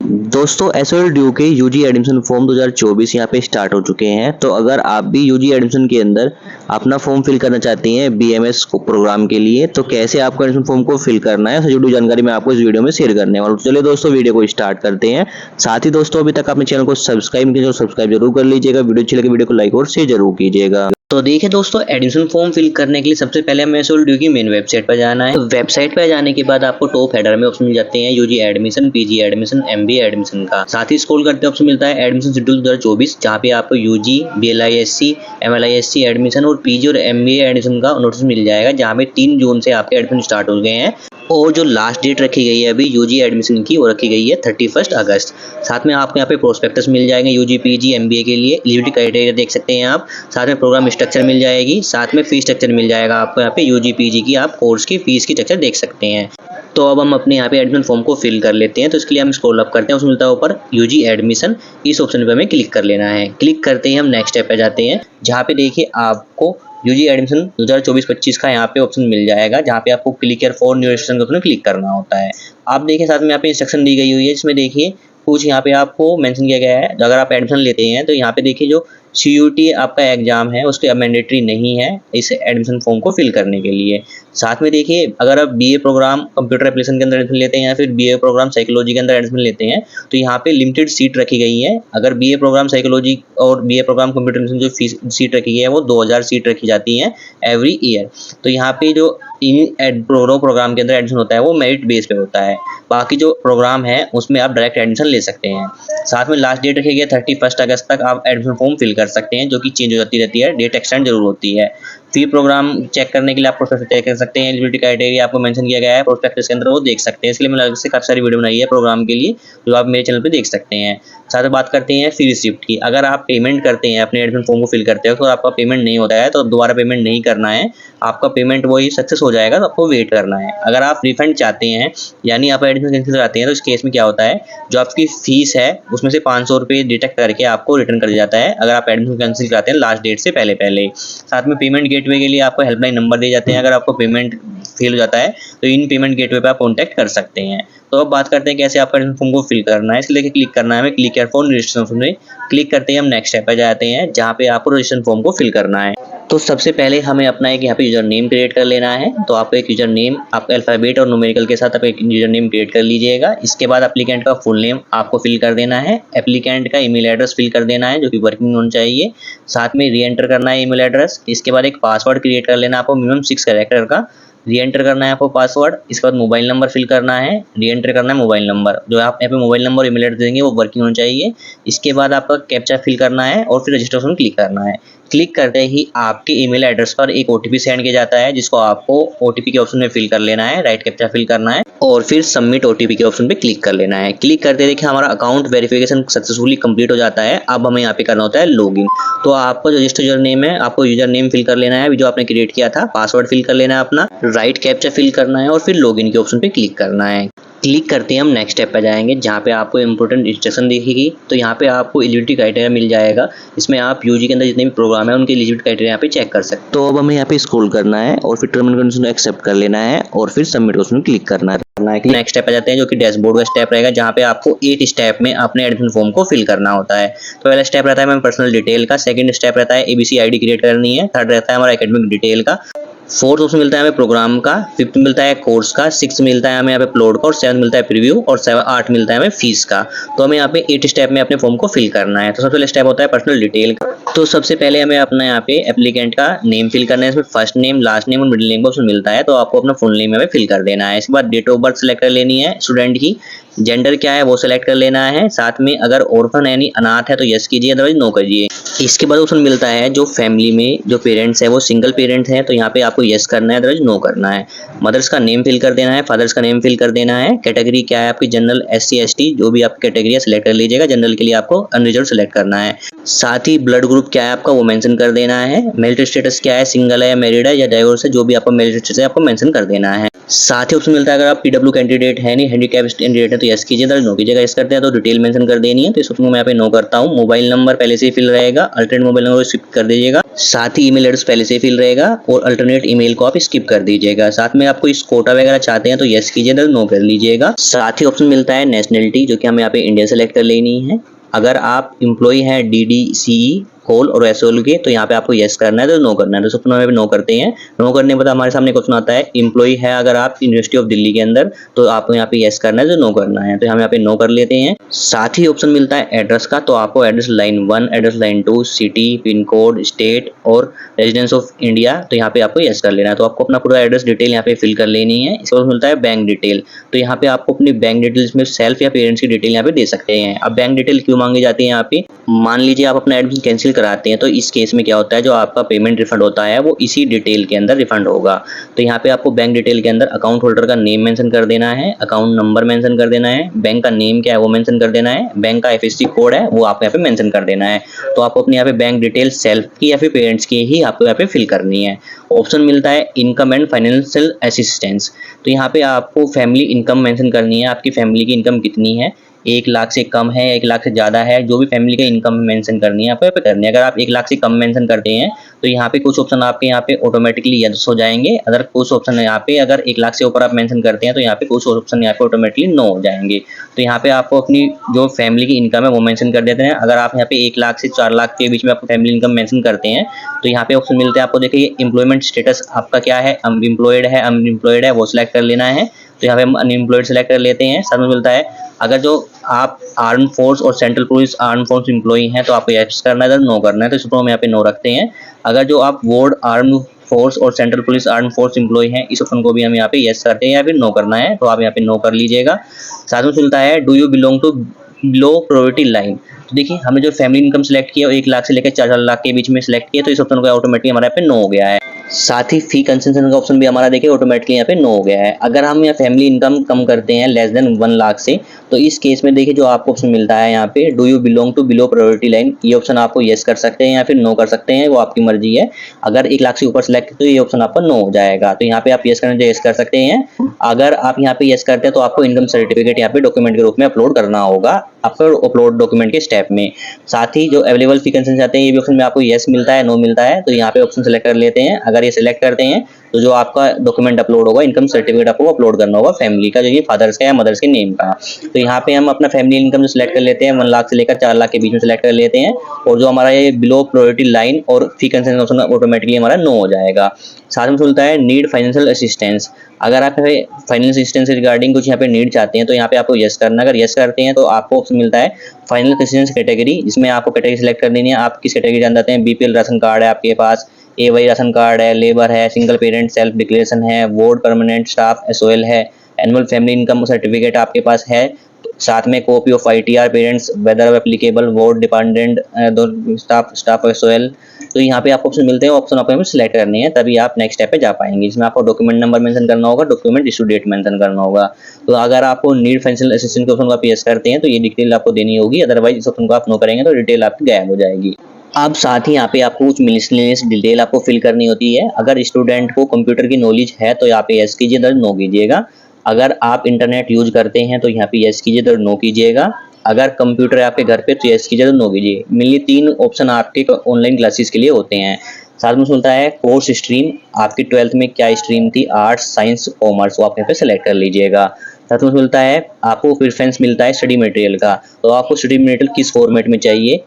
दोस्तों SOL due के UG admission form 2024 यहाँ पे स्टार्ट हो चुके हैं। तो अगर आप भी यूजी एडमिशन के अंदर अपना फॉर्म फिल करना चाहती हैं बीएमएस प्रोग्राम के लिए, तो कैसे आपको एडमिशन फॉर्म को फिल करना है, उससे जुड़ी जानकारी मैं आपको इस वीडियो में शेयर करने वाला हूँ। चलिए दोस्तों वीडियो को स्टार्ट करते हैं। साथ ही दोस्तों अभी तक आपने चैनल को सब्सक्राइब नहीं किया तो सब्सक्राइब जरूर कर लीजिएगा। वीडियो अच्छी लगे वीडियो को लाइक और शेयर जरूर कीजिएगा। तो देखिए दोस्तों, एडमिशन फॉर्म फिल करने के लिए सबसे पहले हमें एसओएल ड्यू की मेन वेबसाइट पर जाना है। तो वेबसाइट पर जाने के बाद आपको टॉप हेडर में ऑप्शन मिल जाते हैं UG admission, PG admission, MBA admission का। साथ ही स्क्रॉल करते ऑप्शन मिलता है एडमिशन शेड्यूल 2024, जहाँ पे आपको यूजी, बीएलआईएससी, एमएलआईएससी एडमिशन और पीजी और एमबीए एडमिशन का नोटिस मिल जाएगा, जहाँ पे 3 जून से आपके एडमिशन स्टार्ट हो गए हैं। और जो लास्ट डेट रखी गई है अभी यूजी एडमिशन की, वो रखी गई है 31 अगस्त। साथ में आपको यहाँ पे प्रोस्पेक्टस मिल जाएंगे यूजी, पीजी, एमबीए के लिए। एलिजिबिलिटी क्राइटेरिया देख सकते हैं आप। साथ में प्रोग्राम स्ट्रक्चर मिल जाएगी, साथ में फीस स्ट्रक्चर मिल जाएगा आपको। यहाँ पे यूजी, पीजी की आप कोर्स की फीस की स्ट्रक्चर देख सकते हैं। तो अब हम अपने यहाँ पे एडमिशन फॉर्म को फिल कर लेते हैं। तो इसके लिए हम स्क्रॉल अप करते हैं, उसमें मिलता है ऊपर यूजी एडमिशन। इस ऑप्शन पे हमें क्लिक कर लेना है। क्लिक करते ही हम नेक्स्ट स्टेप पे जाते हैं, जहाँ पे देखिए आपको यूजी एडमिशन 2024-25 का यहाँ पे ऑप्शन मिल जाएगा, जहाँ पे आपको click here for new registration के ऑप्शन क्लिक करना होता है। आप देखिए साथ में यहाँ पे इंस्ट्रक्शन दी गई हुई है, जिसमें देखिए कुछ यहाँ पे आपको मेंशन किया गया है। अगर आप एडमिशन लेते हैं तो यहाँ पे देखिए जो सीयूटी आपका एग्जाम है उसके अब मैंडेटरी नहीं है इस एडमिशन फॉर्म को फिल करने के लिए। साथ में देखिए अगर आप बीए प्रोग्राम कंप्यूटर एप्लीकेशन के अंदर एडमिशन लेते हैं या फिर बीए प्रोग्राम साइकोलॉजी के अंदर एडमिशन लेते हैं, तो यहाँ पे लिमिटेड सीट रखी गई है। अगर बीए प्रोग्राम साइकोलॉजी और बीए प्रोग्राम कंप्यूटर एप्लीकेशन जो फीस सीट रखी गई है वो 2000 सीट रखी जाती है एवरी ईयर। तो यहाँ पे जो इन प्रोग्राम के अंदर एडमिशन होता है वो मेरिट बेस पे होता है। बाकी जो प्रोग्राम है उसमें आप डायरेक्ट एडमिशन ले सकते हैं। साथ में लास्ट डेट रखी गई है 31 अगस्त तक आप एडमिशन फॉर्म फिल कर सकते हैं, जो कि चेंज हो जाती रहती है, डेट एक्सटेंड जरूर होती है। फी प्रोग्राम चेक करने के लिए आप प्रोस्पेक्टस चेक कर सकते हैं। एलिजिबिलिटी क्राइटेरिया आपको मेंशन किया गया है प्रोस्पेक्टस के अंदर, वो देख सकते हैं। इसके लिए मैंने अलग से काफी सारी वीडियो बनाई है प्रोग्राम के लिए, जो आप मेरे चैनल पे देख सकते हैं। साथ में बात करते हैं फी रिसिप्ट की। अगर आप पेमेंट करते हैं अपने एडमिशन फॉर्म को फिल करते हो तो आपका पेमेंट नहीं होता है, तो दोबारा पेमेंट नहीं करना है। आपका पेमेंट वही सक्सेस हो जाएगा, तो आपको वेट करना है। अगर आप रिफंड चाहते हैं यानी आप एडमिशन कैंसिल कराते हैं, तो इस केस में क्या होता है, जो आपकी फीस है उसमें से 500 रुपये डिटेक्ट करके आपको रिटर्न कर दिया जाता है, अगर आप एडमिशन कैंसिल कराते हैं लास्ट डेट से पहले। साथ में पेमेंट गेटवे के लिए आपको हेल्पलाइन नंबर दिए जाते हैं। अगर आपको पेमेंट फेल हो जाता है तो इन पेमेंट गेटवे पे आप कॉन्टैक्ट कर सकते हैं। तो अब बात करते हैं कैसे आपका एडमिशन फॉर्म को फिल करना है। इसके लिए क्लिक करना है हमें क्लिक हियर फॉर रजिस्ट्रेशन में। क्लिक करते ही हम नेक्स्ट स्टेप पे जाते हैं, जहाँ पे आपको रजिस्ट्रेशन फॉर्म को फिल करना है। तो सबसे पहले हमें अपना एक यहाँ पे यूजर नेम क्रिएट कर लेना है। तो आपको एक यूजर नेम आपका अल्फाबेट और न्यूमेरिकल के साथ आप एक यूजर नेम क्रिएट कर लीजिएगा। इसके बाद एप्लीकेंट का फुल नेम आपको फिल कर देना है। एप्लीकेंट का ईमेल एड्रेस फिल कर देना है, जो कि वर्किंग होना चाहिए। साथ में री एंटर करना है ईमेल एड्रेस। इसके बाद एक पासवर्ड क्रिएट कर लेना आपको मिनिमम 6 कैरेक्टर का। री एंटर करना है आपको पासवर्ड। इसके बाद मोबाइल नंबर फिल करना है। री एंटर करना है मोबाइल नंबर। जो आप यहाँ पे मोबाइल नंबर और ईमेल एड्रेस देंगे वो वर्किंग होना चाहिए। इसके बाद आपका कैप्चा फिल करना है और फिर रजिस्ट्रेशन क्लिक करना है। क्लिक करते ही आपके ईमेल एड्रेस पर एक ओटीपी सेंड किया जाता है, जिसको आपको ओटीपी के ऑप्शन में फिल कर लेना है। राइट कैप्चा फिल करना है और फिर सबमिट ओटीपी के ऑप्शन पे क्लिक कर लेना है। क्लिक करते देखिए हमारा अकाउंट वेरिफिकेशन सक्सेसफुली कंप्लीट हो जाता है। अब हमें यहाँ पे करना होता है लॉगिन। तो आपको जो रजिस्टर यूजर नेम है आपको यूजर नेम फिल कर लेना है जो आपने क्रिएट किया था। पासवर्ड फिल कर लेना है अपना। राइट कैप्चा फिल करना है और फिर लॉगिन के ऑप्शन पे क्लिक करना है। क्लिक करते हैं हम नेक्स्ट स्टेप पर जाएंगे, जहाँ पे आपको इंपॉर्टेंट इंस्ट्रक्शन दिखेगी। तो यहाँ पे आपको एलिजिबिलिटी क्राइटेरिया मिल जाएगा। इसमें आप यूजी के अंदर जितने भी प्रोग्राम है उनके एलिजिबिलिटी क्राइटेरिया यहाँ पे चेक कर सकते हैं। तो अब हमें यहाँ पे स्क्रॉल करना है और फिर टर्म एंड कंडीशन को एक्सेप्ट कर लेना है और फिर सबमिट ऑप्शन क्लिक करना है। नेक्स्ट स्टेप पे जाते हैं, जो कि डैशबोर्ड का स्टेप रहेगा, जहाँ पे आपको 8 स्टेप में अपने एडमिशन फॉर्म को फिल करना होता है। तो पहला स्टेप रहता है हमें पर्सनल डिटेल का। सेकंड स्टेप रहता है एबीसी आईडी क्रिएट करनी है। थर्ड रहता है हमारा एकेडमिक डिटेल का। फोर्थ ऑप्शन मिलता है हमें प्रोग्राम का। फिफ्थ मिलता है कोर्स का। सिक्स मिलता है हमें यहाँ पे अपलोड का और 7 मिलता है प्रीव्यू और 8 मिलता है हमें फीस का। तो हमें यहाँ पे 8 स्टेप में अपने फॉर्म को फिल करना है। तो सबसे पहले स्टेप होता है पर्सनल डिटेल का। तो सबसे पहले हमें अपना यहाँ पे एप्लीकेंट का नेम फिल करना है। इसमें फर्स्ट नेम, लास्ट नेम और मिडिल नेम का ऑप्शन मिलता है, तो आपको अपना फुल नेम हमें फिल कर देना है। इसके बाद डेट ऑफ बर्थ सेलेक्ट कर लेनी है स्टूडेंट की। जेंडर क्या है वो सिलेक्ट कर लेना है। साथ में अगर ऑर्फन यानी अनाथ है तो यस कीजिए, अदरवाइज नो कीजिए। इसके बाद ऑप्शन मिलता है जो फैमिली में जो पेरेंट्स है वो सिंगल पेरेंट है, तो यहाँ पे आपको यस करना है, अदरवाइज नो करना है। मदर्स का नेम फिल कर देना है। फादर्स का नेम फिल कर देना है। कैटेगरी क्या है आपकी, जनरल, एससी, एसटी, जो भी आपकी कैटेगरी है सिलेक्ट कर लीजिएगा। जनरल के लिए आपको अनरिजर्व सेलेक्ट करना है। साथ ही ब्लड ग्रुप क्या है आपका वो मेंशन कर देना है। मैरिटल स्टेटस क्या है, सिंगल है या मैरिड है या डाइवोर्स है, जो भी आपका मैरिटल स्टेटस है आपको मेंशन कर देना है। साथ ही ऑप्शन मिलता है अगर आप पीडब्ल्यू कैंडिडेट है नहीं, हैंडीकैप कैंडिडेट है, तो तो यस कीजिए, अदरवाइज नो कीजिएगा। यस करते हैं तो डिटेल मेंशन कर देनी है, तो इस ऑप्शन को मैं यहाँ पे नो करता हूँ। मोबाइल नंबर पहले से ही फिल रहेगा, अल्टरनेट मोबाइल नंबर स्किप कर दीजिएगा। साथ ही ईमेल एड्रेस पहले से ही फिल रहेगा और अल्टरनेट ईमेल को आप स्किप कर दीजिएगा। साथ में आपको इस कोटा वगैरह चाहते हैं तो यस कीजिए, नो कर लीजिएगा। साथ ही ऑप्शन मिलता है नेशनलिटी, जो कि हमें यहाँ पे इंडिया सेलेक्ट कर लेनी है। अगर आप एम्प्लॉय हैं DDCE कोल और एसओएल के, तो यहाँ पे आपको यस करना है, तो नो करना है। तो सबसे पहले नो करते हैं। नो करने के बाद हमारे सामने क्वेश्चन आता है, एम्प्लॉय है अगर आप यूनिवर्सिटी ऑफ दिल्ली के अंदर, तो आपको यहाँ पे यस करना है, तो नो करना है। तो हम यहाँ पे नो कर लेते हैं। साथ ही ऑप्शन मिलता है एड्रेस का, तो आपको address line 1, address line 2, city, pin code, state और रेजिडेंस ऑफ इंडिया, तो यहाँ पे आपको यस कर लेना है। तो आपको अपना पूरा एड्रेस डिटेल यहाँ पे फिल कर लेनी है। इसके बाद मिलता है बैंक डिटेल, तो यहाँ पे आपको अपनी बैंक डिटेल्स में सेल्फ या पेरेंट्स की डिटेल यहाँ पे दे सकते हैं। अब बैंक डिटेल क्यों मांगी जाती है यहाँ पे, मान लीजिए आप अपना एडमिशन कैंसिल कराते हैं, तो इस केस में क्या होता है, जो आपका पेमेंट रिफंड होता है वो इसी डिटेल के अंदर रिफंड होगा। तो यहाँ पे आपको बैंक डिटेल के अंदर अकाउंट होल्डर का नेम मेंशन कर देना है, अकाउंट नंबर मेंशन कर देना है, बैंक का नेम क्या है वो मेंशन कर देना है, बैंक का IFSC कोड है वो आपको यहाँ पे मेंशन कर देना है। तो आपको अपने यहाँ पे बैंक डिटेल सेल्फ की या फिर पेरेंट्स की ही आपको यहाँ पे फिल करनी है। ऑप्शन मिलता है इनकम एंड फाइनेंशियल असिस्टेंस, तो यहाँ पे आपको फैमिली इनकम मेंशन करनी है। आपकी फैमिली की इनकम कितनी है, 1 लाख से कम है, 1 लाख से ज़्यादा है, जो भी फैमिली का इनकम मेंशन करनी है आपको यहाँ पे करनी है। अगर आप 1 लाख से कम मेंशन करते हैं तो यहाँ पे कुछ ऑप्शन आपके यहाँ पे ऑटोमेटिकली यस हो जाएंगे। अगर कुछ ऑप्शन यहाँ पे अगर 1 लाख से ऊपर आप मेंशन करते हैं तो यहाँ पे कुछ ऑप्शन यहाँ पे ऑटोमेटिकली नो हो जाएंगे। तो यहाँ पे आपको अपनी जो फैमिली की इनकम है वो मेंशन कर देते हैं। अगर आप यहाँ पे 1 लाख से 4 लाख के बीच में आपको फैमिली इनकम मेंशन करते हैं तो यहाँ पे ऑप्शन मिलते हैं आपको। देखिए एम्प्लॉयमेंट स्टेटस आपका क्या है, एम्प्लॉयड है अनएम्प्लॉयड है वो सिलेक्ट कर लेना है। तो यहाँ पे हम अनएम्प्लॉयड सेलेक्ट कर लेते हैं। साथ में मिलता है अगर जो आप आर्म फोर्स और central police arm force employee हैं तो आपको यस करना है, नो करना है, तो इसको हम यहाँ पे नो रखते हैं। अगर जो आप वार्ड आर्म फोर्स और central police arm force employee हैं, इस ऑप्शन को भी हम यहाँ पे यस करते हैं या फिर नो करना है, तो आप यहाँ पे नो कर लीजिएगा। साथ में मिलता है do you belong to low poverty line, तो देखिए हमने जो फैमिली इनकम सेलेक्ट किया 1 लाख से लेकर 4 लाख के बीच में सेलेक्ट किया, तो इस ऑप्शन को ऑटोमेटिकली हमारे यहाँ पे नो हो गया है। साथ ही फी कंसेशन का ऑप्शन भी हमारा देखिए ऑटोमेटिकली यहाँ पे नो हो गया है। अगर हम यहाँ फैमिली इनकम कम करते हैं लेस देन 1 लाख से, तो इस केस में देखिए जो आपको ऑप्शन मिलता है यहाँ पे do you belong to below priority line, ये ऑप्शन आपको यस कर सकते हैं या फिर नो कर सकते हैं, वो आपकी मर्जी है। अगर 1 लाख से ऊपर सेलेक्ट तो ये ऑप्शन आपका नो हो जाएगा, तो यहाँ पे आप यस करना चाहिए, यस कर सकते हैं। अगर आप यहाँ पे यस करते हैं तो आपको इनकम सर्टिफिकेट यहाँ पे डॉक्यूमेंट के रूप में अपलोड करना होगा आपको अपलोड डॉक्यूमेंट के स्टेप में। साथ ही जो अवेलेबल फी कंसेशन चाहते हैं ये भी ऑप्शन में आपको यस मिलता है नो मिलता है, तो यहाँ पे ऑप्शन सेलेक्ट कर लेते हैं। अगर ये सिलेक्ट करते हैं तो जो आपका डॉक्यूमेंट अपलोड होगा इनकम सर्टिफिकेट आपको अपलोड करना होगा फैमिली का, जो ये फादर्स का या मदर्स के नेम का। तो यहाँ पे हम अपना फैमिली इनकम जो सिलेक्ट कर लेते हैं 1 लाख से लेकर 4 लाख के बीच में सिलेक्ट कर लेते हैं, और जो हमारा ये बिलो प्रायोरिटी लाइन और फी कंसेशन ऑप्शन ऑटोमेटिकली हमारा नो हो जाएगा। साथ में मिलता है नीड फाइनेंशियल असिस्टेंस, अगर आप फाइनेंशियल असिस्टेंस से रिगार्डिंग कुछ यहाँ पे नीड चाहते हैं तो यहाँ पे आपको यस करना। अगर यस करते हैं तो आपको ऑप्शन मिलता है फाइनेंशियल असिस्टेंस कैटेगरी, जिसमें आपको कैटेगरी सिलेक्ट कर लेनी है। आप किस कैटेगरी जान जाते हैं, BPL राशन कार्ड है आपके पास, AY राशन कार्ड है, लेबर है, सिंगल पेरेंट सेल्फ डिक्लेरेशन है, वार्ड परमानेंट स्टाफ SOL है, एनुअल फैमिली इनकम सर्टिफिकेट आपके पास है, साथ में copy of ITR parents whether applicable ward dependent staff SOL। तो यहाँ पे आपको ऑप्शन मिलते हैं, ऑप्शन आपको सिलेक्ट करनी है, तभी आप नेक्स्ट स्टेप पे जा पाएंगे, जिसमें आपको डॉक्यूमेंट नंबर मेंशन करना होगा, डॉक्यूमेंट इशू डेट मेंशन करना होगा। तो अगर आपको नीड फाइनेंशियल असिस्टेंस के ऑप्शन को आप यस करते हैं तो ये डिटेल आपको देनी होगी, अदरवाइज इस ऑप्शन को आप नो करेंगे तो डिटेल आपकी गायब हो जाएगी। अब साथ ही यहाँ पे आपको कुछ मिसलेनियस डिटेल आपको फिल करनी होती है। अगर स्टूडेंट को कंप्यूटर की नॉलेज है तो यहाँ पे यस कीजिए, इधर नो कीजिएगा। अगर आप इंटरनेट यूज करते हैं तो यहाँ पे यस कीजिए, इधर नो कीजिएगा। अगर कंप्यूटर है आपके घर पे तो यस कीजिए, तो नो कीजिए। मेनली 3 ऑप्शन आपके ऑनलाइन क्लासेस के लिए होते हैं। साथ में मिलता है कोर्स स्ट्रीम, आपकी 12th में क्या स्ट्रीम थी, आर्ट्स साइंस कॉमर्स, वो आप यहाँ पे सेलेक्ट कर लीजिएगा। साथ में मिलता है आपको प्रेफरेंस मिलता है स्टडी मटेरियल का, तो आपको स्टडी मटेरियल किस फॉर्मेट में चाहिए,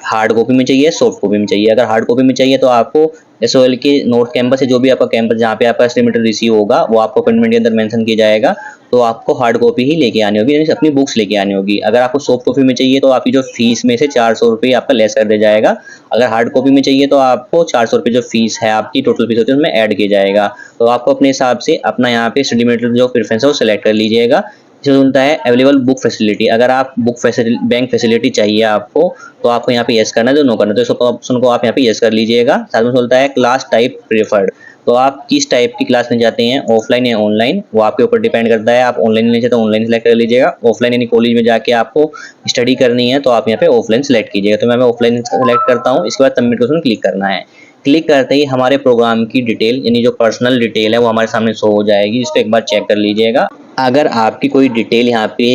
हार्ड कॉपी में चाहिए, सॉफ्ट कॉपी में चाहिए। अगर हार्ड कॉपी में चाहिए तो आपको SOL के नॉर्थ कैंपस से जो भी आपका कैंपस जहाँ पे आपका स्टडी मटेरियल रिसीव होगा वो आपको अपॉइंटमेंट के अंदर मेंशन किया जाएगा, तो आपको हार्ड कॉपी ही लेके आनी होगी, यानी अपनी बुक्स लेके आनी होगी। अगर आपको सॉफ्ट कॉपी में चाहिए तो आपकी जो फीस में से 400 रुपये आपका लेस कर दिया जाएगा। अगर हार्ड कॉपी में चाहिए तो आपको 400 रुपये जो फीस है आपकी टोटल फीस होती है उसमें ऐड किया जाएगा। तो आपको अपने हिसाब से अपना यहाँ पे स्टडी मटेरियल जो प्रेफरेंस है वो सिलेक्ट कर लीजिएगा। इसमें मिलता है अवेलेबल बुक फैसिलिटी, अगर आप बुक फैसिलिटी बैंक फैसिलिटी चाहिए आपको तो आपको यहाँ पे यस करना है, तो नो करना है, तो इस ऑप्शन को आप यहाँ पे यस कर लीजिएगा। साथ में मिलता है क्लास टाइप प्रेफर्ड, तो आप किस टाइप की क्लास में जाते हैं, ऑफलाइन या ऑनलाइन, वो आपके ऊपर डिपेंड करता है। आप ऑनलाइन लेना चाहते हैं तो ऑनलाइन सेलेक्ट कर लीजिएगा। ऑफलाइन यानी कॉलेज में जाके आपको स्टडी करनी है तो आप यहाँ पे ऑफलाइन सेलेक्ट कीजिएगा। तो मैं ऑफलाइन सेलेक्ट करता हूँ। इसके बाद सबमिट ऑप्शन क्लिक करना है। क्लिक करते ही हमारे प्रोग्राम की डिटेल यानी जो पर्सनल डिटेल है वो हमारे सामने शो हो जाएगी, इसको एक बार चेक कर लीजिएगा। अगर आपकी कोई डिटेल यहाँ पे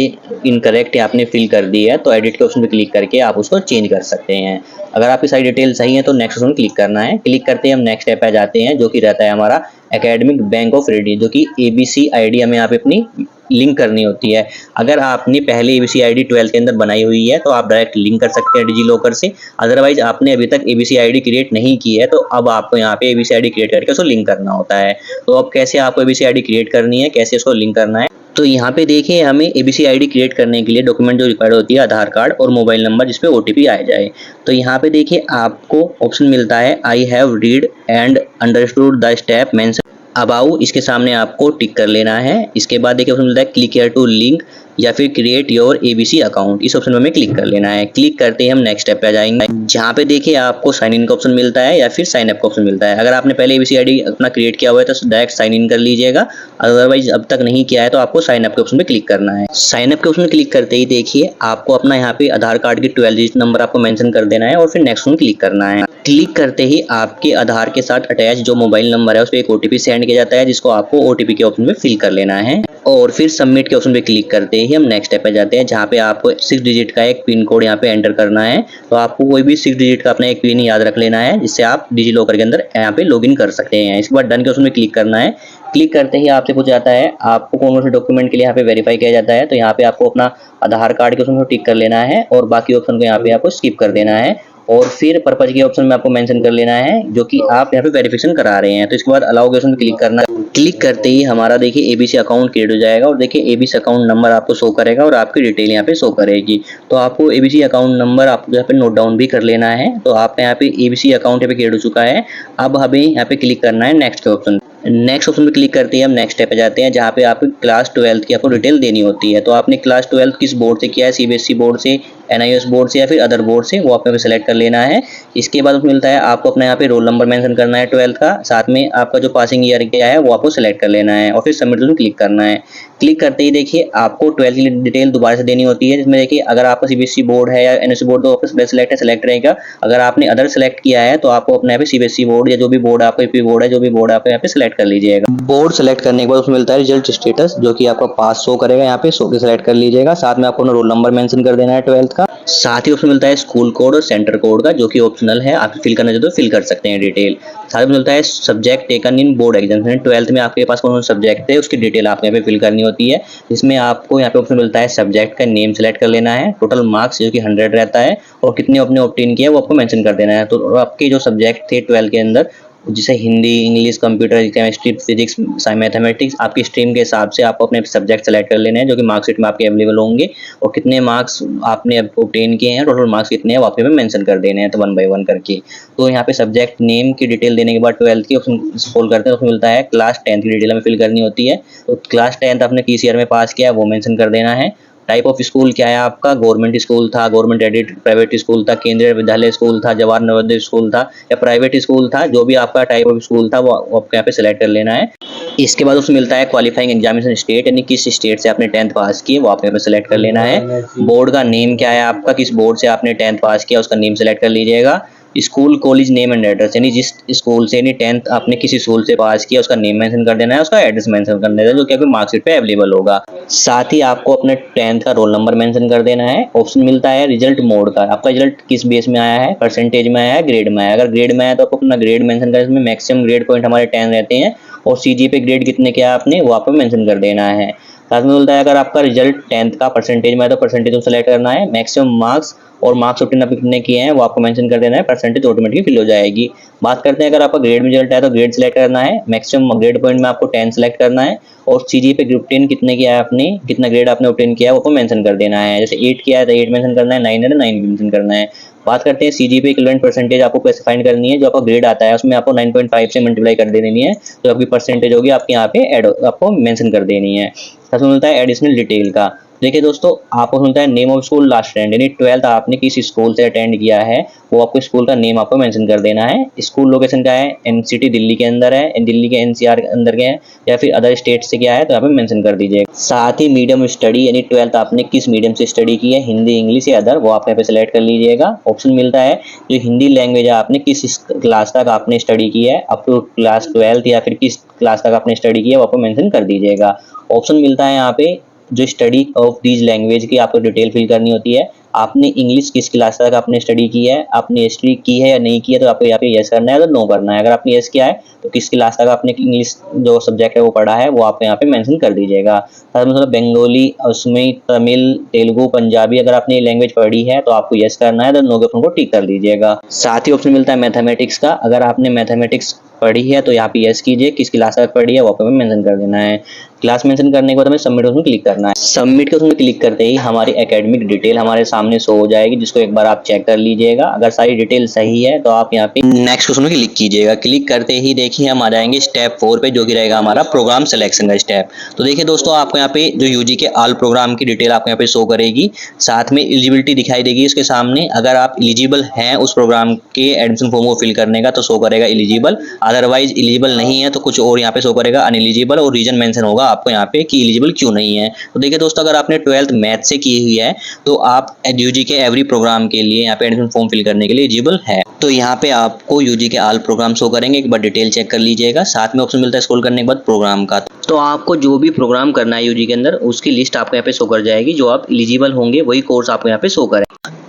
इनकरेक्ट है, आपने फिल कर दी है, तो एडिट के ऑप्शन पे क्लिक करके आप उसको चेंज कर सकते हैं। अगर आपकी सारी डिटेल सही है तो नेक्स्ट ऑप्शन क्लिक करना है। क्लिक करते ही हम नेक्स्ट स्टेप पे जाते हैं, जो कि रहता है हमारा एकेडमिक बैंक ऑफ रेडी, जो कि एबीसी आईडी हमें यहाँ पे अपनी लिंक करनी होती है। अगर आपने पहले एबीसी आईडी 12th के अंदर बनाई हुई है तो आप डायरेक्ट लिंक कर सकते हैं डिजी लॉकर से। अदरवाइज आपने अभी तक एबीसी आईडी क्रिएट नहीं की है तो अब आपको यहाँ पे एबीसी आईडी क्रिएट करके उसको लिंक करना होता है। तो अब कैसे आपको एबीसी आईडी क्रिएट करनी है, कैसे उसको लिंक करना है, तो यहाँ पे देखिए हमें एबीसी आईडी क्रिएट करने के लिए डॉक्यूमेंट जो रिक्वायर्ड होती है आधार कार्ड और मोबाइल नंबर जिस पे ओटीपी आ जाए। तो यहाँ पे देखिए आपको ऑप्शन मिलता है I have read and understood the step mention above, इसके सामने आपको टिक कर लेना है। इसके बाद देखिए ऑप्शन मिलता है क्लिक हियर टू लिंक या फिर क्रिएट योर एबीसी अकाउंट, इस ऑप्शन में हमें क्लिक कर लेना है। क्लिक करते ही हम नेक्स्ट स्टेप पे आ जाएंगे, जहाँ पे देखिए आपको साइन इन का ऑप्शन मिलता है या फिर साइन अप का ऑप्शन मिलता है। अगर आपने पहले एबीसी आईडी अपना क्रिएट किया हुआ है तो डायरेक्ट साइन इन कर लीजिएगा, अदरवाइज अब तक नहीं किया है तो आपको साइन अप के ऑप्शन पे क्लिक करना है। साइन अप के ऑप्शन क्लिक करते ही देखिए आपको अपना यहाँ पे आधार कार्ड की 12 डिजिट नंबर आपको मेंशन कर देना है और फिर नेक्स्ट ऑप्शन क्लिक करना है। क्लिक करते ही आपके आधार के साथ अटैच जो मोबाइल नंबर है उस पर एक ओटीपी सेंड किया जाता है, जिसको आपको ओटीपी के ऑप्शन पे फिल कर लेना है और फिर सबमिट के ऑप्शन पे क्लिक करते ही हम नेक्स्ट स्टेप पे जाते हैं, जहाँ पे आपको 6 डिजिट का एक पिन कोड यहाँ पे एंटर करना है। तो आपको कोई भी 6 डिजिट का अपना एक पिन याद रख लेना है, जिससे आप डिजी लॉकर के अंदर यहाँ पे लॉगिन कर सकते हैं। इसके बाद डन के ऑप्शन पे क्लिक करना है। क्लिक करते ही आपसे पूछ जाता है आपको कौन से डॉक्यूमेंट के लिए यहाँ पे वेरीफाई किया जाता है, तो यहाँ पे आपको अपना आधार कार्ड के ऑप्शन को टिक कर लेना है और बाकी ऑप्शन को यहाँ पे आपको स्किप कर देना है और फिर पर्पज के ऑप्शन में आपको मेंशन कर लेना है जो कि आप यहाँ पे वेरिफिकेशन करा रहे हैं। तो इसके बाद अलाउ के ऑप्शन पे क्लिक करना है। क्लिक करते ही हमारा देखिए एबीसी अकाउंट क्रिएट हो जाएगा और देखिए एबीसी अकाउंट नंबर आपको शो करेगा और आपकी डिटेल यहाँ पे शो करेगी। तो आपको एबीसी अकाउंट नंबर आपको यहाँ पे नोट डाउन भी कर लेना है। तो आप यहाँ पे एबीसी अकाउंट यहाँ पे क्रिएट हो चुका है। अब हमें यहाँ पे क्लिक करना है नेक्स्ट के ऑप्शन। नेक्स्ट ऑप्शन पे क्लिक करते ही हम नेक्स्ट स्टेप पे जाते हैं, जहाँ पे आपकी क्लास 12th की आपको डिटेल देनी होती है। तो आपने क्लास 12th किस बोर्ड से किया है, सीबीएसई बोर्ड से, एनआईएस बोर्ड से या फिर अदर बोर्ड से, वो आपको यहाँ पे सेलेक्ट कर लेना है। इसके बाद उसमें मिलता है आपको अपना यहाँ पे रोल नंबर मेंशन करना है 12th का, साथ में आपका जो पासिंग ईयर क्या है वो आपको सेलेक्ट कर लेना है और फिर सबमिट में क्लिक करना है। क्लिक करते ही देखिए आपको 12th की डिटेल दोबारा से देनी होती है, जिसमें देखिए अगर आपका सीबीएसई बोर्ड है या एनआईएस बोर्ड तो आपका सिलेक्ट है, सेलेक्ट रहेगा। अगर आपने अदर सेलेक्ट किया है तो आपको अपने यहाँ पे सीबीएसई बोर्ड या जो भी बोर्ड आपका यूपी बोर्ड है, जो भी बोर्ड आपको यहाँ पे सेलेक्ट कर लीजिएगा। बोर्ड सेलेक्ट करने के बाद उसमें मिलता है रिजल्ट स्टेटस, जो कि आपका पास शो करेगा, यहाँ पे शो के सेलेक्ट कर लीजिएगा। साथ में आपको अपना रोल नंबर मेंशन कर देना है 12th का। साथ ही ऑप्शन मिलता है स्कूल कोड और सेंटर कोड का, जो कि ऑप्शनल है, आप फिल करना चाहते तो फिल कर सकते हैं डिटेल। साथ में मिलता है subject taken in board exam, 12th में आपके पास कौन सा सब्जेक्ट है उसकी डिटेल आपको यहाँ पे फिल करनी होती है। इसमें आपको यहाँ पे ऑप्शन मिलता है सब्जेक्ट का नेम सेलेक्ट कर लेना है, टोटल मार्क्स जो कि 100 रहता है और कितने आपने ऑब्टेन किया वो आपको मेंशन कर देना है। तो आपके जो सब्जेक्ट थे 12th के अंदर, जैसे Hindi, English, computer, chemistry, physics, mathematics, आपकी स्ट्रीम के हिसाब से आपको अपने सब्जेक्ट सेलेक्ट कर लेने हैं, जो कि मार्कशीट में आपके अवेलेबल होंगे और कितने मार्क्स आपने ऑब्टेन किए हैं, टोटल मार्क्स कितने हैं वो आपके मेंशन कर देने हैं, तो 1 बाय 1 करके। तो यहाँ पे सब्जेक्ट नेम की डिटेल देने के बाद 12th की ऑप्शन स्क्रॉल करते हैं, उसमें मिलता है क्लास 10th की डिटेल हमें फिल करनी होती है। तो क्लास 10th आपने किस ईयर में पास किया है वो मेंशन कर देना है। टाइप ऑफ स्कूल क्या है आपका, गवर्नमेंट स्कूल था, गवर्नमेंट एडेड प्राइवेट स्कूल था, केंद्रीय विद्यालय स्कूल था, जवाहर नवोदय स्कूल था या प्राइवेट स्कूल था, जो भी आपका टाइप ऑफ स्कूल था वो आपको यहाँ पे सेलेक्ट कर लेना है। इसके बाद उसमें मिलता है क्वालिफाइंग एग्जामिनेशन स्टेट, यानी किस स्टेट से आपने 10th पास की वो आपको यहाँ पे सेलेक्ट कर लेना है। बोर्ड का नेम क्या है आपका, किस बोर्ड से आपने 10th पास किया उसका नेम सेलेक्ट कर लीजिएगा। School college name and address, यानी जिस स्कूल से यानी 10th आपने किसी स्कूल से पास किया उसका नेम मेंशन कर देना है, उसका एड्रेस मेंशन कर देना है, जो कि आपकी मार्कशीट पे अवेलेबल होगा। साथ ही आपको अपने 10th का रोल नंबर मेंशन कर देना है। ऑप्शन मिलता है रिजल्ट मोड का, आपका रिजल्ट किस बेस में आया है, परसेंटेज में आया है, ग्रेड में आया है। अगर ग्रेड में आया तो आपको अपना ग्रेड मेंशन कर, इसमें मैक्सिमम ग्रेड पॉइंट हमारे 10 रहते हैं और सीजी पे ग्रेड कितने किया आपने वो आपको मेंशन कर देना है। साथ में बोलता है अगर आपका रिजल्ट 10th का परसेंटेज में है तो परसेंटेज को सेलेक्ट करना है, मैक्सिमम मार्क्स और मार्क्स ऑब्टेन आप कितने किए हैं वो आपको मेंशन कर देना है, परसेंटेज ऑटोमेटिकली फिल हो जाएगी। बात करते हैं अगर आपका ग्रेड में रिजल्ट है तो ग्रेड सेलेक्ट करना है, मैक्सिमम ग्रेड पॉइंट में आपको 10 सेलेक्ट करना है और सीजी पे ग्रुप 10 कितने किया है आपने, कितना ग्रेड आपने ऑब्टेन किया है वो आपको मेंशन कर देना है। जैसे 8 किया है तो 8 मेंशन करना है, 9 है तो 9 मेंशन करना है। बात करते हैं सीजी पे इक्विवेलेंट परसेंटेज आपको कैसे फाइंड करनी है, जो आपका ग्रेड आता है उसमें आपको 9.5 से मल्टीप्लाई कर देनी है, तो आपकी परसेंटेज होगी आपके यहाँ पे ऐड आपको मेंशन कर देनी है। साथ में मिलता है एडिशनल डिटेल का, देखिए दोस्तों, आपको मिलता है name of school last rank, यानी 12th आपने किस स्कूल से अटेंड किया है वो आपको स्कूल का नेम आपको मेंशन कर देना है। स्कूल लोकेशन क्या है, एनसीटी दिल्ली के अंदर है, दिल्ली के एनसीआर के अंदर के है या फिर अदर स्टेट से क्या है तो यहाँ पे मेंशन कर दीजिएगा। साथ ही मीडियम स्टडी यानी 12th आपने किस मीडियम से स्टडी की है, हिंदी, इंग्लिश या अदर, वो आप यहाँ पे सिलेक्ट कर लीजिएगा। ऑप्शन मिलता है जो हिंदी लैंग्वेज है आपने किस क्लास तक आपने स्टडी की है, अप टू क्लास 12th या फिर किस क्लास तक आपने स्टडी की है वो आपको मेंशन कर दीजिएगा। ऑप्शन मिलता है यहाँ पे जो स्टडी ऑफ दीज लैंग्वेज की आपको डिटेल फिल करनी होती है। आपने इंग्लिश किस क्लास तक आपने स्टडी की है, आपने हिस्ट्री की है या नहीं की है तो आपको यहाँ पे यस करना है तो नो करना है। अगर आपने यस किया है तो किस क्लास तक आपने इंग्लिश जो सब्जेक्ट है वो पढ़ा है वो आप यहाँ पे मेंशन कर दीजिएगा। मतलब बंगाली, उसमें तमिल, तेलुगु, पंजाबी अगर आपने लैंग्वेज पढ़ी है तो आपको यस करना है तो नो के ऑप्शन को टिक कर दीजिएगा। साथ ही ऑप्शन मिलता है मैथमेटिक्स का, अगर आपने मैथमेटिक्स पढ़ी है तो यहाँ पे यस कीजिए, किस क्लास तक पढ़ी है वो आपको मेंशन कर देना है। क्लास मेंशन करने के बाद हमें सबमिट ऑप्शन क्लिक करना है। सबमिट के ऑप्शन क्लिक करते ही हमारी एकेडमिक डिटेल हमारे सामने शो हो जाएगी, जिसको एक बार आप चेक कर लीजिएगा। अगर सारी डिटेल सही है तो आप यहाँ पे नेक्स्ट ऑप्शन में क्लिक कीजिएगा। क्लिक करते ही देखिए हम आ जाएंगे स्टेप 4 पे, जो कि रहेगा हमारा प्रोग्राम सिलेक्शन का स्टेप। तो देखिए दोस्तों, आपको यहाँ पे जो यूजी के ऑल प्रोग्राम की डिटेल आपको यहाँ पे शो करेगी, साथ में एलिजिबिलिटी दिखाई देगी इसके सामने। अगर आप एलिजिबल हैं उस प्रोग्राम के एडमिशन फॉर्म को फिल करने का तो शो करेगा एलिजिबल, अदरवाइज एलिजिबल नहीं है तो कुछ और यहाँ पे शो करेगा अनएलिजिबल, और रीजन मेंशन होगा आपको यहाँ पे कि एलिजिबल क्यों नहीं है। तो देखिए दोस्तों, अगर आपने 12th मैथ से की हुई है तो आप यूजी के एवरी प्रोग्राम के लिए यहाँ पे एडमिशन फॉर्म फिल करने के लिए एलिजिबल है। तो यहाँ पे आपको यूजी के ऑल प्रोग्राम शो करेंगे, एक बार डिटेल चेक कर लीजिएगा। साथ में ऑप्शन मिलता है स्क्रॉल करने के बाद प्रोग्राम का, तो आपको जो भी प्रोग्राम करना है यूजी के अंदर उसकी लिस्ट आपको यहाँ पे शो कर जाएगी। जो आप एलिजिबल होंगे वही कोर्स आपको यहाँ पे शो करें।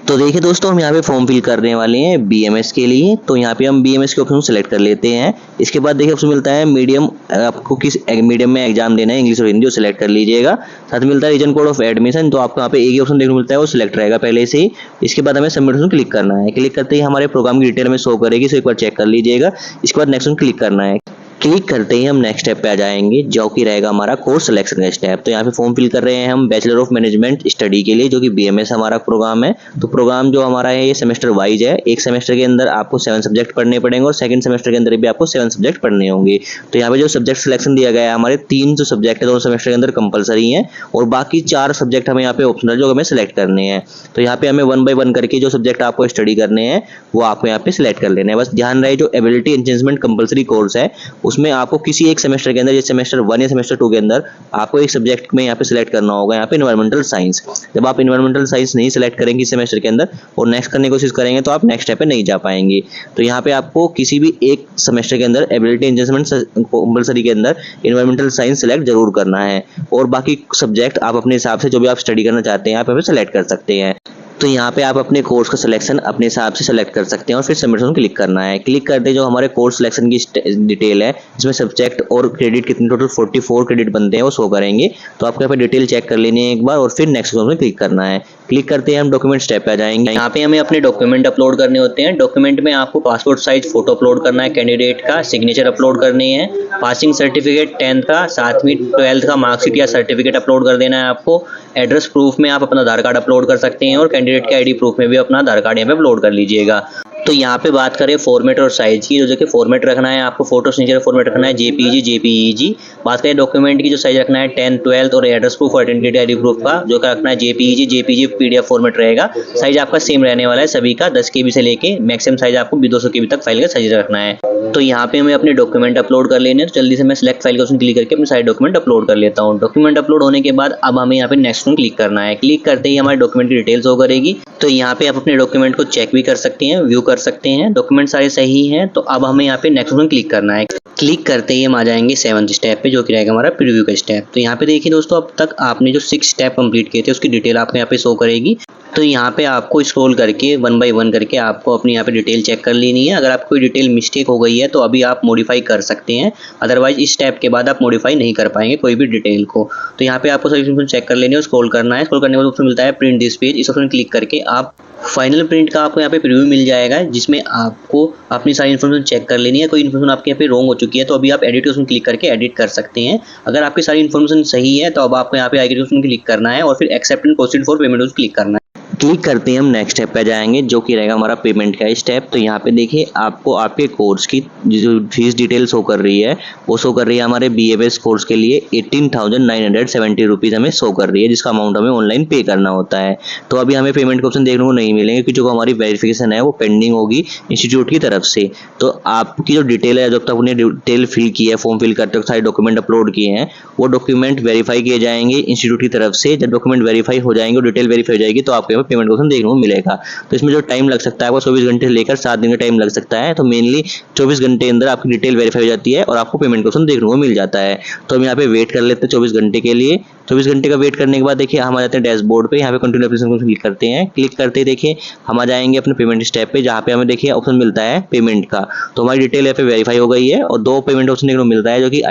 तो देखिए दोस्तों, हम यहाँ पे फॉर्म फिल करने वाले हैं बीएमएस के लिए, तो यहाँ पे हम बीएमएस के ऑप्शन सेलेक्ट कर लेते हैं। इसके बाद देखिए ऑप्शन मिलता है मीडियम, आपको किस मीडियम में एग्जाम देना है, इंग्लिश और हिंदी, वो सिलेक्ट कर लीजिएगा। साथ में मिलता है रीजन कोड ऑफ एडमिशन, तो आपको यहाँ पे एक ही ऑप्शन देखने को मिलता है, वो सिलेक्ट रहेगा पहले से ही। इसके बाद हमें सबमिट ऑप्शन क्लिक करना है। क्लिक करते ही हमारे प्रोग्राम की डिटेल में शो करेगी, इसे एक बार चेक कर लीजिएगा। इसके बाद नेक्स्ट ऑप्शन क्लिक करना है। क्लिक करते ही हम नेक्स्ट स्टेप पे आ जाएंगे, जो कि रहेगा हमारा कोर्स सिलेक्शन का स्टेप। तो यहाँ पे फॉर्म फिल कर रहे हैं हम बैचलर ऑफ मैनेजमेंट स्टडी के लिए, जो कि बीएमएस हमारा प्रोग्राम है। तो प्रोग्राम जो हमारा है ये सेमेस्टर वाइज है, एक सेमेस्टर के अंदर आपको 7 सब्जेक्ट पढ़ने पड़ेंगे और सेकंड सेमेस्टर के अंदर भी आपको 7 सब्जेक्ट पढ़ने होंगे। तो यहाँ पे जो सब्जेक्ट सिलेक्शन दिया गया है, हमारे 3 जो सब्जेक्ट है दोनों सेमेस्टर के अंदर कंपलसरी है, और बाकी 4 सब्जेक्ट हमें यहाँ पे ऑप्शनल जो हमें सिलेक्ट करने हैं। तो यहाँ पे हमें 1 बाय 1 करके जो सब्जेक्ट आपको स्टडी करने हैं वो आपको यहाँ पे सिलेक्ट कर लेने हैं। बस ध्यान रहे, जो एबिलिटी एनहांसमेंट कंपलसरी कोर्स है उसमें आपको किसी एक सेमेस्टर के अंदर, जैसे सेमेस्टर 1 या सेमेस्टर 2 के अंदर आपको एक सब्जेक्ट में यहाँ पे सिलेक्ट करना होगा, यहाँ पे एनवायरमेंटल साइंस। जब आप एनवायरमेंटल साइंस नहीं सिलेक्ट करेंगे इस सेमेस्टर के अंदर और नेक्स्ट करने की कोशिश करेंगे तो आप नेक्स्ट स्टेप पे नहीं जा पाएंगे। तो यहाँ पे आपको किसी भी एक सेमेस्टर के अंदर एबिलिटी एनहांसमेंट कंपलसरी के अंदर एनवायरमेंटल साइंस सिलेक्ट जरूर करना है, और बाकी सब्जेक्ट आप अपने हिसाब से जो भी आप स्टडी करना चाहते हैं आप यहाँ पे सिलेक्ट कर सकते हैं। तो यहाँ पे आप अपने कोर्स का सिलेक्शन अपने हिसाब से सेलेक्ट कर सकते हैं और फिर सबमिट ऑप्शन क्लिक करना है। क्लिक करते जो हमारे कोर्स सिलेक्शन की डिटेल है, इसमें सब्जेक्ट और क्रेडिट कितने, टोटल 44 क्रेडिट बनते हैं वो शो करेंगे। तो आपको यहाँ पे डिटेल चेक कर लेनी है एक बार और फिर नेक्स्ट ऑप्शन में क्लिक करना है। क्लिक करते हैं हम डॉक्यूमेंट स्टेप पे आ जाएंगे। यहाँ पे हमें अपने डॉक्यूमेंट अपलोड करने होते हैं। डॉक्यूमेंट में आपको पासपोर्ट साइज फोटो अपलोड करना है कैंडिडेट का, सिग्नेचर अपलोड करनी है, पासिंग सर्टिफिकेट 10th का, साथ में 12th का मार्कशीट या सर्टिफिकेट अपलोड कर देना है आपको। एड्रेस प्रूफ में आप अपना आधार कार्ड अपलोड कर सकते हैं और कैंडिडेट के आईडी प्रूफ में भी अपना आधार कार्ड यहाँ पे अपलोड कर लीजिएगा। तो यहाँ पे बात करें फॉर्मेट और साइज की, तो देखिए फॉर्मेट रखना है आपको, फोटो सिग्नेचर फॉर्मेट रखना है जेपीजी जेपीईजी। बात करें डॉक्यूमेंट की, जो साइज रखना है 10th 12th और एड्रेस प्रूफ और आइडेंटिटी आईडी प्रूफ का, जो का रखना है जेपीईजी जेपीजी पीडीएफ फॉर्मेट रहेगा। साइज आपका सेम रहने वाला है सभी का, 10 KB से लेके मैक्सिमम साइज आपको 200 KB तक फाइल का साइज रखना है। तो यहाँ पे हमें अपने डॉक्यूमेंट अपलोड कर लेने हैं। तो जल्दी से मैं सिलेक्ट फाइल का ऑप्शन क्लिक करके अपने सारे डॉक्यूमेंट अपलोड कर लेता हूँ। डॉक्यूमेंट अपलोड होने के बाद अब हमें यहाँ पे नेक्स्ट क्लिक करना है। क्लिक करते ही हमारे डॉक्यूमेंट की डिटेल्स हो करेगी। तो यहाँ पे आप अपने डॉक्यूमेंट को चेक भी कर सकते हैं, व्यू कर सकते हैं, डॉक्यूमेंट सारे सही हैं। तो अब हमें यहाँ पे नेक्स्ट ऑप्शन क्लिक करना है। क्लिक करते ही हम आ जाएंगे 7th स्टेप पे, जो कि रहेगा हमारा प्रीव्यू का स्टेप। तो यहाँ पे देखिए दोस्तों, अब तक आपने जो 6 स्टेप कंप्लीट किए थे उसकी डिटेल आपको यहाँ पे शो करेगी। तो यहाँ पे आपको स्क्रॉल करके 1 बाय 1 करके आपको अपनी यहाँ पे डिटेल चेक कर लेनी है। अगर आपको कोई डिटेल मिस्टेक हो गई है तो अभी आप मॉडिफाई कर सकते हैं, अदरवाइज इस स्टेप के बाद आप मॉडिफाई नहीं कर पाएंगे कोई भी डिटेल को। तो यहाँ पे आपको सभी इन्फॉर्मेशन चेक कर लेनी है और स्क्रॉल करना है। स्क्रॉल करने के बाद ऑप्शन मिलता है प्रिंट दिस पेज, इस ऑप्शन क्लिक करके आप फाइनल प्रिंट का आपको यहाँ पे प्रीव्यू मिल जाएगा, जिसमें आपको अपनी सारी इन्फॉर्मेशन चेक कर लेनी है। कोई इन्फॉर्मेशन आपके यहाँ पे रॉन्ग हो चुकी है तो अभी आप एडिट के ऑप्शन क्लिक करके एडिट कर सकते हैं। अगर आपकी सारी इन्फॉर्मेशन सही है तो अब आपको यहाँ पे आई ऑप्शन क्लिक करना है और फिर accept and proceed for payment click करना है। क्लिक करते ही हम नेक्स्ट स्टेप पे जाएंगे, जो कि रहेगा हमारा पेमेंट का स्टेप। तो यहाँ पे देखिए आपको आपके कोर्स की जो फीस डिटेल शो कर रही है वो शो कर रही है हमारे BMS कोर्स के लिए 18,970 रुपीज़ हमें शो कर रही है, जिसका अमाउंट हमें ऑनलाइन पे करना होता है। तो अभी हमें पेमेंट के ऑप्शन देखने को नहीं मिलेंगे, क्योंकि जो हमारी वेरिफिकेशन है वो पेंडिंग होगी इंस्टीट्यूट की तरफ से। तो आपकी जो डिटेल है, जब तक आपने डिटेल फिल की है, फॉर्म फिल करते वक्त सारे डॉक्यूमेंट अपलोड किए हैं, वो डॉक्यूमेंट वेरीफाई किए जाएंगे इंस्टीट्यूट की तरफ से। जब डॉक्यूमेंट वेरीफाई हो जाएंगे और डिटेल वेरीफाई हो जाएगी तो आपके यहाँ पेमेंट ऑप्शन देखने को मिलेगा। तो इसमें जो टाइम लग सकता है आपको 24 घंटे से लेकर 7 दिन का टाइम लग सकता है। तो मेनली 24 घंटे के अंदर आपकी डिटेल वेरीफाई हो जाती है और आपको पेमेंट ऑप्शन देखने को मिल जाता है। तो हम यहाँ पे वेट कर लेते हैं 24 घंटे के लिए। 24 घंटे का वेट करने के बाद देखिए हम आ जाते हैं डैशबोर्ड पे। यहाँ पे कंटिन्यू एप्लीकेशन को क्लिक करते हैं। क्लिक करते ही देखिए हम आ जाएंगे अपने पेमेंट स्टेप पे, जहाँ पे हमें देखिए ऑप्शन मिलता है पेमेंट का। तो हमारी डिटेल यहाँ पे वेरीफाई हो गई है और 2 पेमेंट ऑप्शन देखने को मिल रहा है, जो कि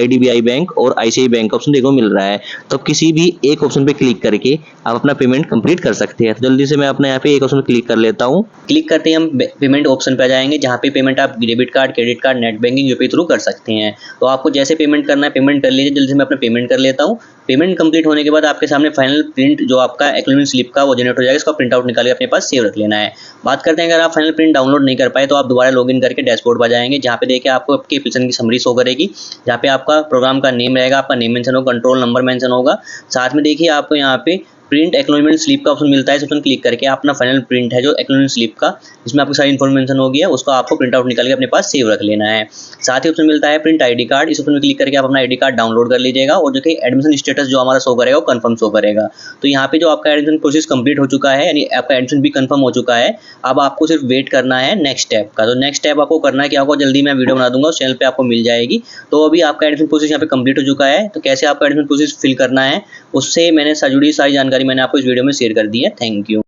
IDBI बैंक और ICICI बैंक का ऑप्शन देखने को मिल रहा है। तो किसी भी एक ऑप्शन पे क्लिक करके आप अपना पेमेंट कंप्लीट कर सकते हैं। तो जल्दी से मैं अपने यहाँ पे एक ऑप्शन पे क्लिक कर लेता हूँ। क्लिक करते ही हम पेमेंट ऑप्शन पे आ जाएंगे, जहाँ पे पेमेंट आप debit card, credit card, net banking, UPI through कर सकते हैं। तो आपको जैसे पेमेंट करना है पेमेंट कर लीजिए। जल्दी से मैं अपना पेमेंट कर लेता हूँ। पेमेंट कंप्लीट होने के बाद आपके सामने फाइनल प्रिंट जो आपका एक्नॉलेजमेंट स्लिप का वो जनरेट हो जाएगा। इसका प्रिंट आउट निकाल के अपने पास सेव रख लेना है। बात करते हैं, अगर आप फाइनल प्रिंट डाउनलोड नहीं कर पाए तो आप दोबारा लॉगिन करके डैशबोर्ड पर जाएंगे, जहाँ पे देखिए आपको आपकी एप्लीकेशन की समरी शो करेगी, जहाँ पे आपका प्रोग्राम का नेम रहेगा, आपका नेम मेंशन होगा, कंट्रोल नंबर मेंशन होगा। साथ में देखिए आपको यहाँ पे प्रिंट एक्नॉलेजमेंट स्लिप का ऑप्शन मिलता है। इस ऑप्शन क्लिक करके अपना फाइनल प्रिंट है जो एक्नॉलेजमेंट स्लिप का, इसमें आपकी सारी इन्फॉर्मेशन होगी है, उसको आपको प्रिंट आउट निकाल के अपने पास सेव रख लेना है। साथ ही ऑप्शन मिलता है प्रिंट आईडी कार्ड। इस ऑप्शन में क्लिक करके आप अपना आईडी कार्ड डाउनलोड कर लीजिएगा और जो कि एडमिशन स्टेटस जो हमारा शो करेगा वो कंफर्म शो करेगा। तो यहाँ पे जो आपका एडमिशन प्रोसेस कंप्लीट हो चुका है, यानी आपका एडमिशन भी कंफर्म हो चुका है। अब आपको सिर्फ वेट करना है नेक्स्ट स्टेप का। तो नेक्स्ट स्टेप आपको करना है क्या होगा, जल्दी मैं वीडियो बना दूंगा, उस चैनल पे आपको मिल जाएगी। तो अभी आपका एडमिशन प्रोसेस यहाँ पे कंप्लीट हो चुका है। तो कैसे आपका एडमिशन प्रोसेस फिल करना है उससे मैंने जुड़ी सारी जानकारी मैंने आपको इस वीडियो में शेयर कर दी है। Thank you.